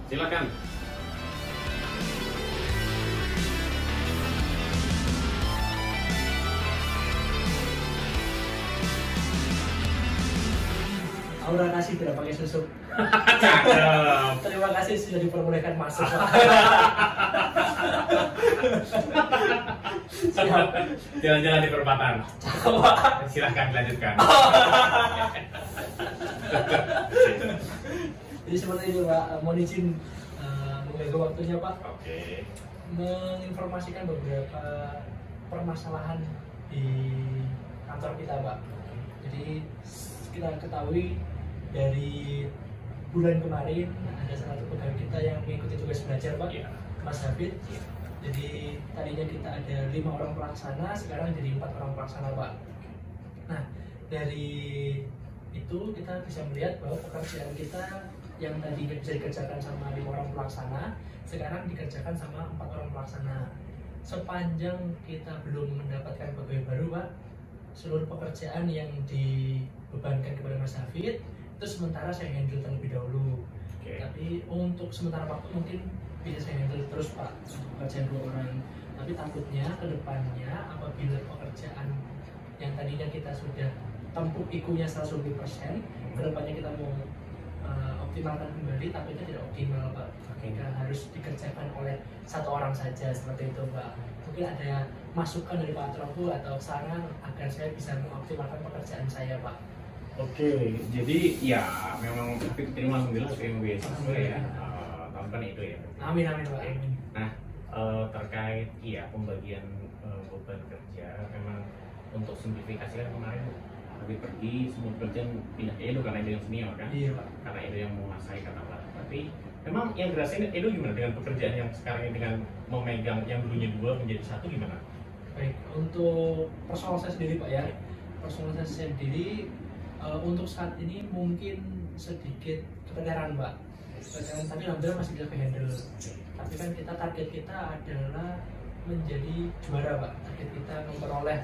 Silakan. Aura kasih tidak pakai susu. Cakep. Terima kasih sudah diperbolehkan masuk. Siap. Jalan-jalan di perempatan. Cakep, Pak. Silahkan dilanjutkan. Jadi seperti itu, Pak. Mohon izin mengganggu waktunya, Pak. Oke. Menginformasikan beberapa permasalahan di kantor kita, Pak. Jadi kita ketahui dari bulan kemarin ada salah satu pegawai kita yang mengikuti tugas belajar, Pak, Iya. Mas Habib. Jadi tadinya kita ada 5 orang pelaksana, sekarang jadi 4 orang pelaksana, Pak. Nah, dari itu kita bisa melihat bahwa pekerjaan kita yang tadinya bisa dikerjakan sama 5 orang pelaksana, sekarang dikerjakan sama 4 orang pelaksana. Sepanjang kita belum mendapatkan pegawai baru, Pak, seluruh pekerjaan yang dibebankan kepada Mas Hafid itu sementara saya handle terlebih dahulu. Oke. Tapi untuk sementara waktu mungkin bisa saya handle terus, Pak, untuk pekerjaan 2 orang. Tapi takutnya ke depannya apabila pekerjaan yang tadinya kita sudah tempuh ikunya 120%, ke depannya kita mau optimalkan kembali, tapi itu tidak optimal, Pak. Ketika harus dikerjakan oleh 1 orang saja, seperti itu, Pak. Mungkin ada masukan dari Pak Trofu atau saran agar saya bisa mengoptimalkan pekerjaan saya, Pak. Oke, jadi ya memang Hafid terima alhamdulillah sesuai beasiswa ya. Tahun kan itu ya. Amin, amin, Pak. Amin. Nah, terkait ya pembagian beban kerja, memang untuk simplifikasi kan kemarin Habib pergi, semua kerjaan pindah ke Edo karena Edo yang senior kan? Iya, Pak. Karena Edo yang menguasai katakanlah. Tapi memang yang dirasain Edo gimana dengan pekerjaan yang sekarang ini dengan memegang yang dulunya 2 menjadi 1 gimana? Baik, untuk personal saya sendiri, Pak, ya. Personal saya sendiri untuk saat ini mungkin sedikit keteteran, Pak. Keteteran, tapi alhamdulillah masih bisa handle. Tapi kan target kita adalah menjadi juara, Pak. Target kita memperoleh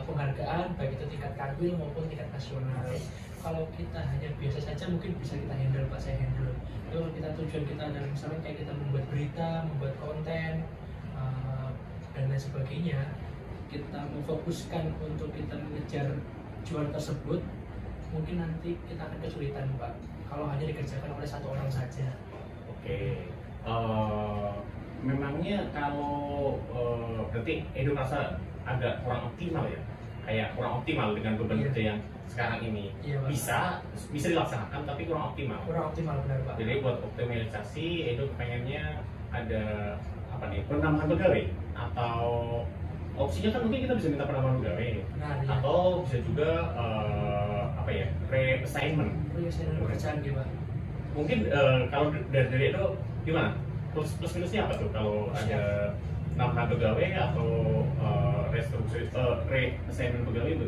penghargaan baik itu tingkat kanwil maupun tingkat nasional. Kalau kita hanya biasa saja mungkin bisa kita handle, Pak, saya handle. Kalau kita tujuan kita adalah misalnya kayak kita membuat berita, membuat konten dan lain sebagainya, kita memfokuskan untuk kita mengejar juara tersebut, mungkin nanti kita akan kesulitan, Pak, kalau hanya dikerjakan oleh 1 orang saja. Oke. Memangnya kalau berarti Edo merasa agak kurang optimal ya, kayak kurang optimal dengan beban kerja yang sekarang ini. Iya, Pak. bisa dilaksanakan tapi kurang optimal. Kurang optimal, benar, Pak. Jadi buat optimalisasi Edo pengennya ada apa nih, penambahan pegawai atau opsinya kan mungkin kita bisa minta penambahan pegawai Nah, ya. atau bisa juga apa ya, reassignment. Pekerjaan gitu, Pak. Mungkin kalau dari Edo gimana? Plus minusnya apa tuh kalau ada nambahan pegawai atau reassignment pegawai itu?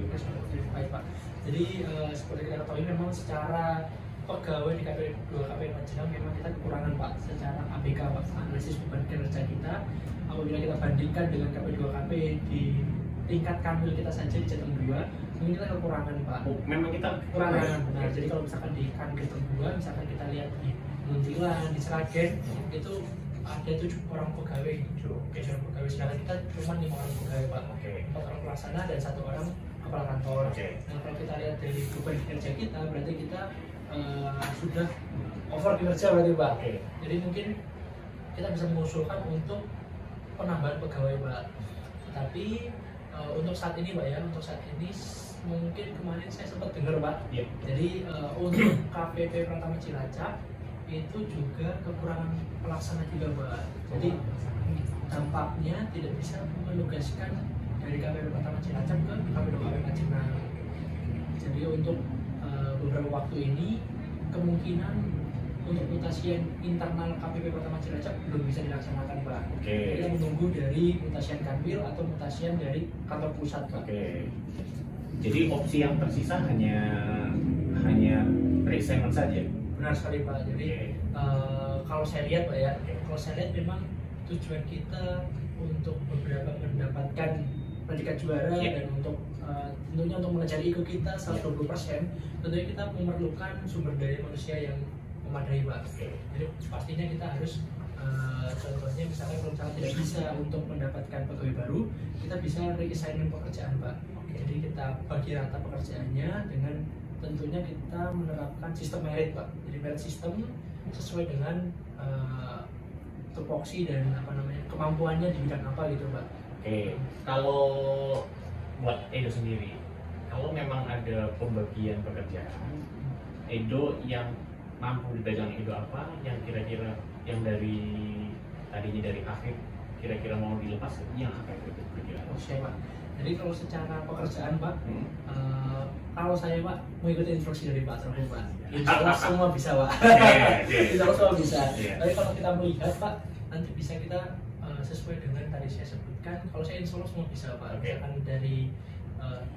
Baik, Pak. Jadi seperti kita ketahui memang secara pegawai di KPU 2 KPU Majenang memang kita kekurangan, Pak, secara ABK, Pak, analisis beban kerja kita. Apabila kita bandingkan dengan KPU 2 KPU di tingkat kanwil kita saja di Jateng 2, mungkin kita kekurangan, Pak. Oh, memang kita Kekurangan, benar. Jadi kalau misalkan di kanwil Jateng 2, misalkan kita lihat di Muntilan, di Sragen, itu ada 7 orang pegawai, 7 orang pegawai, sedangkan kita cuma 5 orang pegawai, Pak. 4 orang pelaksana dan 1 orang kepala kantor. Nah, kalau kita lihat dari beban kerja kita, berarti kita sudah over kinerja berarti, Pak. Jadi mungkin kita bisa mengusulkan untuk penambahan pegawai, Pak. Tapi untuk saat ini, Pak, ya, untuk saat ini mungkin kemarin saya sempat dengar, Pak. Jadi untuk KPP Pratama Cilacap itu juga kekurangan pelaksana juga, Pak. Jadi dampaknya tidak bisa menugaskan dari KPP Pratama Cilacap ke KPP Majenang. Jadi untuk beberapa waktu ini kemungkinan untuk mutasian internal KPP Pratama Cilacap belum bisa dilaksanakan, Pak. Kita menunggu dari mutasian kanwil atau mutasian dari kantor pusat, Pak. Jadi opsi yang tersisa hanya reassignment saja. Benar sekali, Pak. Jadi kalau saya lihat, Pak, ya, kalau saya lihat memang tujuan kita untuk beberapa mendapatkan predikat juara dan untuk tentunya untuk mengejar ego kita 120%, tentunya kita memerlukan sumber daya manusia yang memadai Pak. Jadi pastinya kita harus contohnya misalnya kalau misalnya tidak bisa untuk mendapatkan pegawai baru, kita bisa reassignment pekerjaan Pak. Jadi kita bagi rata pekerjaannya dengan tentunya kita menerapkan sistem merit Pak. Jadi merit system sesuai dengan tupoksi dan kemampuannya di bidang apa gitu Pak. Kalau buat Edo sendiri, kalau memang ada pembagian pekerjaan, Edo yang mampu dipegang Edo apa, yang kira-kira yang dari tadinya dari Hafid kira-kira mau dilepas, yang apa itu kira-kira? Pak. Jadi kalau secara pekerjaan Pak, kalau saya Pak mengikuti instruksi dari Pak Trofi Pak, insya Allah semua bisa Pak. Insya Allah semua bisa. Tapi kalau kita melihat Pak, nanti bisa kita sesuai dengan tadi saya sebutkan. Kalau saya insya Allah semua bisa Pak. Misalkan dari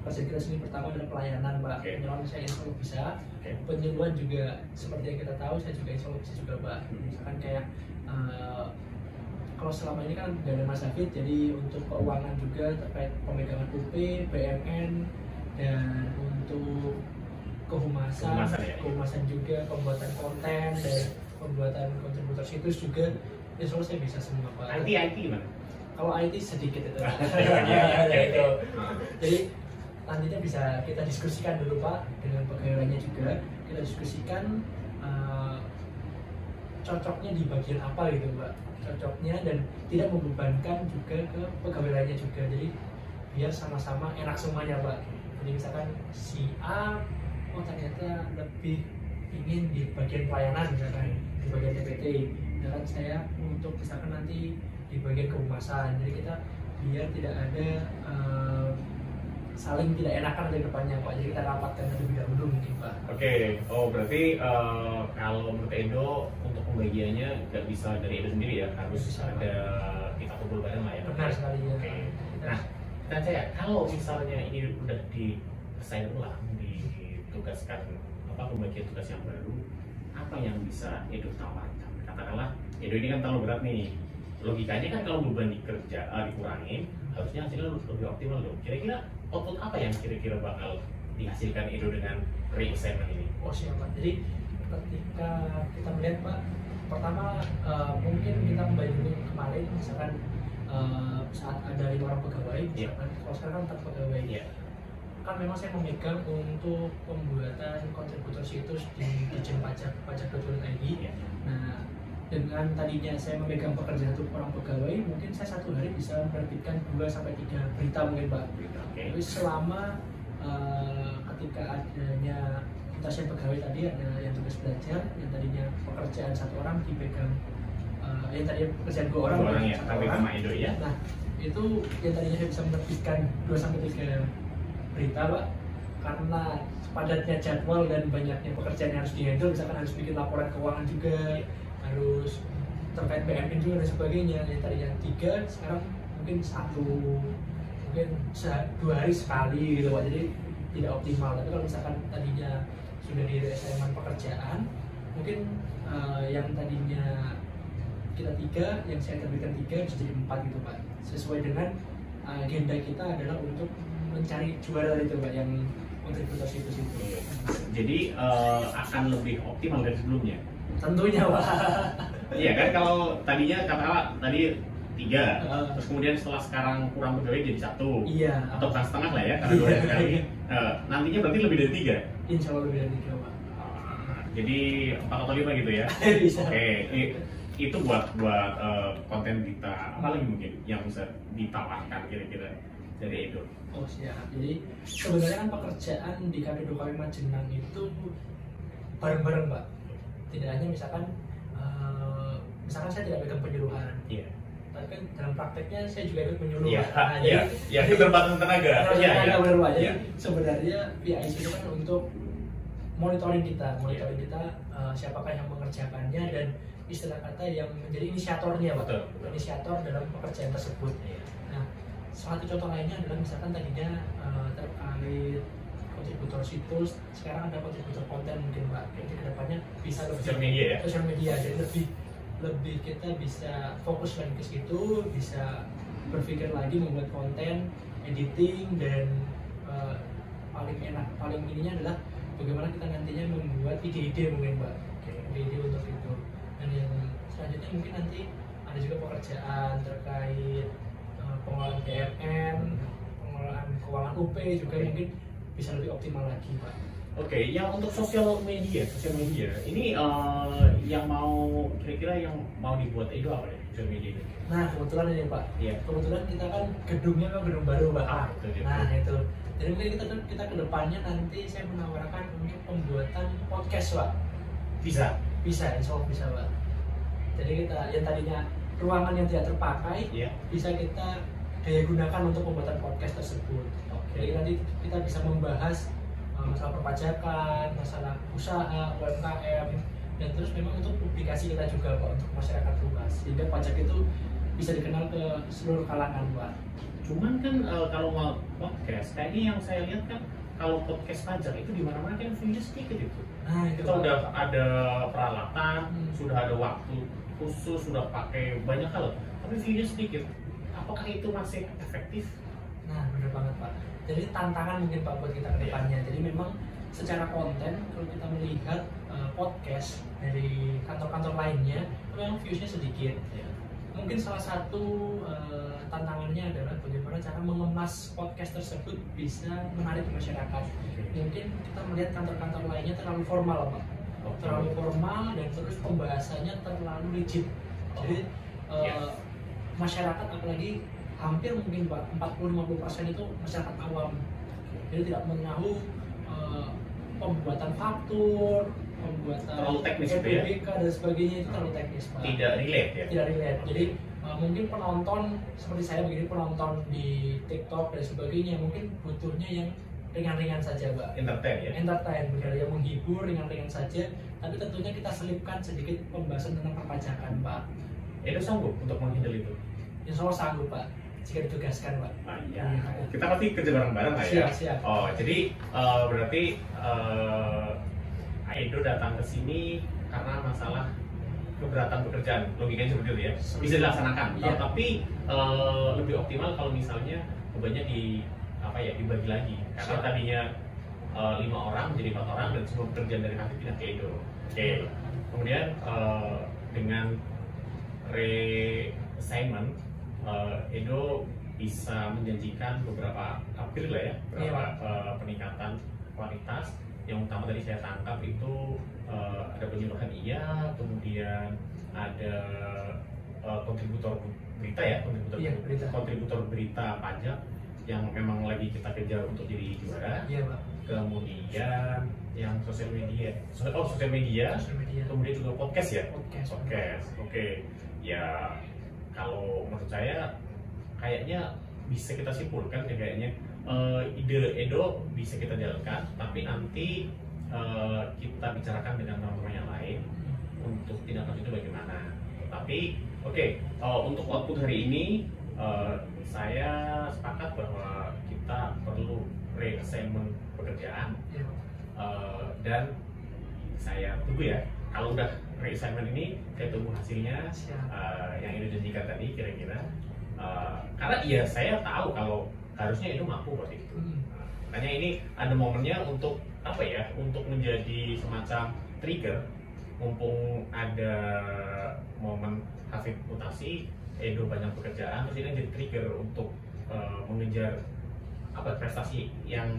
pekerjaan kita sendiri pertama adalah pelayanan Pak. Penyuluhan saya insya Allah bisa. Penyuluhan juga seperti yang kita tahu saya juga insya Allah bisa juga Pak. Misalkan kayak kalau selama ini kan nggak ada Mas Hafid, jadi untuk keuangan juga terkait pemegangan UP, BMN, dan untuk kehumasan juga, pembuatan konten dan pembuatan kontributor situs juga, insya Allah saya bisa semua Pak. IT gimana? Kalau IT sedikit itu. Jadi nantinya bisa kita diskusikan dulu Pak dengan pegawai lainnya juga, kita diskusikan cocoknya di bagian apa gitu Pak, cocoknya dan tidak membebankan juga ke pegawai lainnya juga, jadi biar sama-sama enak semuanya Pak. Jadi misalkan si A, oh ternyata lebih ingin di bagian pelayanan misalkan, di bagian TPT, dan saya untuk misalkan nanti di bagian kehumasan, jadi kita biar tidak ada saling tidak enakan dari depannya Pak, jadi kita rapatkan terlebih dahulu mungkin Pak. Berarti kalau menurut Edo untuk pembagiannya nggak bisa dari Edo sendiri ya, harus ada kita kumpul bareng lah ya. Benar sekali ya. Nah, saya kalau misalnya ini udah diassign ulang, ditugaskan pembagian tugas yang baru, apa yang bisa Edo tawarkan? Katakanlah Edo ini kan terlalu berat nih, logikanya kan kalau beban kerja dikurangin, harusnya hasilnya lebih optimal loh. Kira-kira output apa yang kira-kira bakal dihasilkan Edo dengan reassignment ini? Siap Pak. Jadi ketika kita melihat Pak, pertama mungkin kita kembali dulu kemarin, misalkan saat ada 5 orang pegawai, misalkan kalau sekarang kan 4 pegawai, kan memang saya memegang untuk pembuatan kontributor situs di Dijen pajak.go.id. Nah, dengan tadinya saya memegang pekerjaan untuk orang pegawai, mungkin saya satu hari bisa menerbitkan 2-3 berita mungkin Pak. Tapi selama ketika adanya mutasi pegawai tadi, ada yang tugas belajar, yang tadinya pekerjaan 1 orang dipegang, yang tadinya pekerjaan 2 orang, ya, tapi sama Edo ya. Nah, itu yang tadinya saya bisa menerbitkan 2-3 berita Pak, karena padatnya jadwal dan banyaknya pekerjaan yang harus dihandle, misalkan harus bikin laporan keuangan juga, harus terkait BMN juga dan sebagainya, yang tadinya 3 sekarang mungkin 1, mungkin 2 hari sekali gitu Pak, jadi tidak optimal. Tapi kalau misalkan tadinya sudah di reassignment pekerjaan, mungkin yang tadinya kita 3, yang saya terbitkan 3 bisa jadi 4 gitu Pak, sesuai dengan agenda kita adalah untuk mencari juara itu Pak, yang kontributor situs itu. Jadi akan lebih optimal dari sebelumnya? Tentunya Pak. Iya kan, kalau tadinya katakanlah tadi 3, terus kemudian setelah sekarang kurang pegawai jadi 1, iya, atau kurang setengah lah ya, karena 2 kali. Nantinya berarti lebih dari 3? Insya Allah lebih dari 3 Pak. Jadi 4 atau 5 gitu ya? Bisa. Itu buat konten kita apa lagi mungkin yang bisa ditawarkan kira-kira dari Edo? Siap. Jadi sebenarnya kan pekerjaan di KPD Majenang itu bareng-bareng Pak. Tidak hanya misalkan saya tidak pegang penyuluhan, tapi kan dalam prakteknya saya juga ikut menyuluh. Itu terbatas tenaga. Benar Pak. Jadi sebenarnya PIC itu kan untuk monitoring kita, siapakah yang mengerjakannya dan istilah kata yang menjadi inisiatornya Pak. Inisiator dalam pekerjaan tersebut. Nah, satu contoh lainnya adalah misalkan tadinya terkait kontributor situs, sekarang ada kontributor konten mungkin Pak. Jadi kedepannya bisa lebih sosial media, jadi lebih kita bisa fokus lagi ke situ, bisa berpikir lagi membuat konten, editing, dan paling ininya adalah bagaimana kita nantinya membuat ide-ide mungkin Pak. ide untuk itu. Dan yang selanjutnya mungkin nanti ada juga pekerjaan terkait pengelolaan BUMN, pengelolaan keuangan UP juga mungkin bisa lebih optimal lagi, Pak. Oke, yang untuk sosial media ini yang mau kira-kira yang mau dibuat itu apa ya sosial media ini? Nah kebetulan ini Pak, kebetulan kita kan gedungnya kan gedung baru Pak. Nah itu, jadi mungkin kita kedepannya nanti saya menawarkan untuk pembuatan podcast Pak. Bisa, insya Allah bisa Pak. Jadi kita yang tadinya ruangan yang tidak terpakai, bisa kita daya gunakan untuk pembuatan podcast tersebut. Jadi nanti kita bisa membahas masalah perpajakan, masalah usaha, UMKM, dan terus memang untuk publikasi kita juga Pak untuk masyarakat luas, sehingga pajak itu bisa dikenal ke seluruh kalangan Pak. Cuman kan kalau mau podcast, kayaknya yang saya lihat kan kalau podcast pajak itu di mana-mana kan view-nya sedikit itu. Nah, itu kita udah ada peralatan, sudah ada waktu khusus, sudah pakai banyak hal, tapi view-nya sedikit. Apakah itu masih efektif? Nah, benar banget Pak. Jadi tantangan mungkin Pak buat kita ke depannya. Jadi memang secara konten kalau kita melihat podcast dari kantor-kantor lainnya memang views-nya sedikit. Mungkin salah satu tantangannya adalah bagaimana cara mengemas podcast tersebut bisa menarik masyarakat. Mungkin kita melihat kantor-kantor lainnya terlalu formal Pak. Terlalu formal dan terus pembahasannya terlalu rigid. Jadi masyarakat apalagi hampir mungkin Pak 40-50% itu masyarakat awam, jadi tidak mengenal pembuatan faktur, pembuatan PPBK dan sebagainya itu terlalu teknis Pak. Tidak relate ya? Tidak relate. Jadi mungkin penonton seperti saya begini, penonton di TikTok dan sebagainya mungkin butuhnya yang ringan-ringan saja Pak. Entertain ya? Entertain, benar, yang menghibur, ringan-ringan saja. Tapi tentunya kita selipkan sedikit pembahasan tentang perpajakan Pak. Itu sanggup untuk menghandle itu? Insya Allah sanggup Pak, jika ditugaskan Pak. Iya. Kita pasti kerja bareng-bareng lah ya? Siap. Oh, jadi berarti Edo datang ke sini karena masalah keberatan pekerjaan, logikanya seperti itu ya? Bisa dilaksanakan, tapi lebih optimal kalau misalnya bebannya dibagi lagi. Karena tadinya 5 orang menjadi 4 orang dan semua pekerjaan dari Hafid pindah ke Edo. Oke. Kemudian dengan reassignment, Edo bisa menjanjikan beberapa upgrade lah ya, beberapa peningkatan kualitas. Yang utama tadi saya tangkap itu ada penyuluhan kemudian ada kontributor berita ya, kontributor berita pajak yang memang lagi kita kejar untuk jadi juara. Kemudian yang sosial media, kemudian juga podcast ya. Podcast. Oke. Ya kalau menurut saya kayaknya bisa kita simpulkan kayaknya ide Edo bisa kita jalankan, tapi nanti kita bicarakan dengan teman-teman yang lain untuk tindak lanjut itu bagaimana. Tapi untuk output hari ini saya sepakat bahwa kita perlu reassignment pekerjaan dan saya tunggu ya. Kalau udah reassignment ini, saya tunggu hasilnya yang Edo janjikan tadi kira-kira. Karena ya saya tahu kalau harusnya itu mampu buat itu. Makanya ini ada momennya untuk untuk menjadi semacam trigger. Mumpung ada momen Hafid mutasi, Edo banyak pekerjaan, terus ini jadi trigger untuk mengejar prestasi yang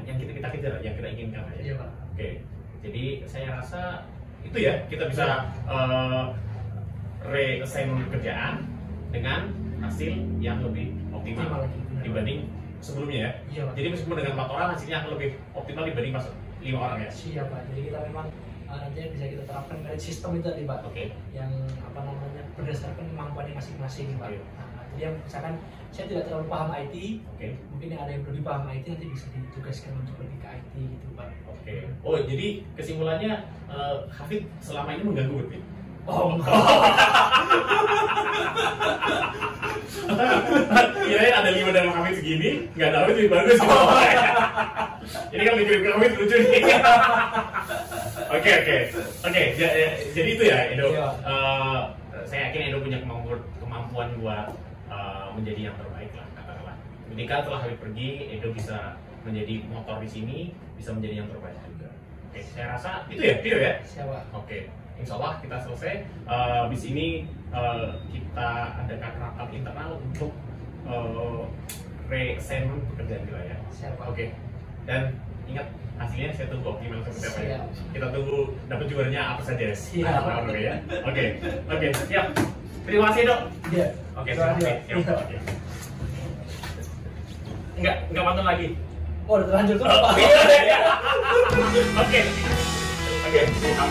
kita kejar, yang kita inginkan ya. Oke. Jadi saya rasa itu ya, kita bisa reassign pekerjaan dengan hasil yang lebih optimal dibanding sebelumnya ya. Jadi meskipun dengan 4 orang hasilnya akan lebih optimal dibanding pas 5 orang ya. Siap Pak. Jadi kita memang nantinya bisa kita terapkan merit sistem itu tadi Pak. Yang berdasarkan kemampuannya masing-masing Pak. Jadi misalkan saya tidak terlalu paham IT, mungkin yang ada yang lebih paham IT nanti bisa ditugaskan untuk lebih ke IT gitu Pak. Oh jadi kesimpulannya Hafid selama ini mengganggu berarti? Kirain ada 5 dalam Hafid segini, nggak tahu itu lebih bagus. Jadi kan mikirin ke Hafid lucu nih. Oke. Jadi itu ya Edo. Saya yakin Edo punya kemampuan buat menjadi yang terbaik lah katakanlah. Ketika setelah Hafid pergi, Edo bisa menjadi motor di sini, bisa menjadi yang terbaik juga. Saya rasa itu ya video ya. Siapa? insya Allah kita selesai. Habis ini kita adakan rapat internal untuk reassignment pekerjaan kita ya. Oke. Dan ingat hasilnya saya tunggu optimal seperti apa ya. Kita tunggu dapat juaranya apa saja. Siap. Oke ya. Oke, siap. Terima kasih dok. Iya. Oke, terima kasih. Siap. Oke. Enggak pantun lagi. Oh, udah terlanjur tuh Pak. Oke. Siap.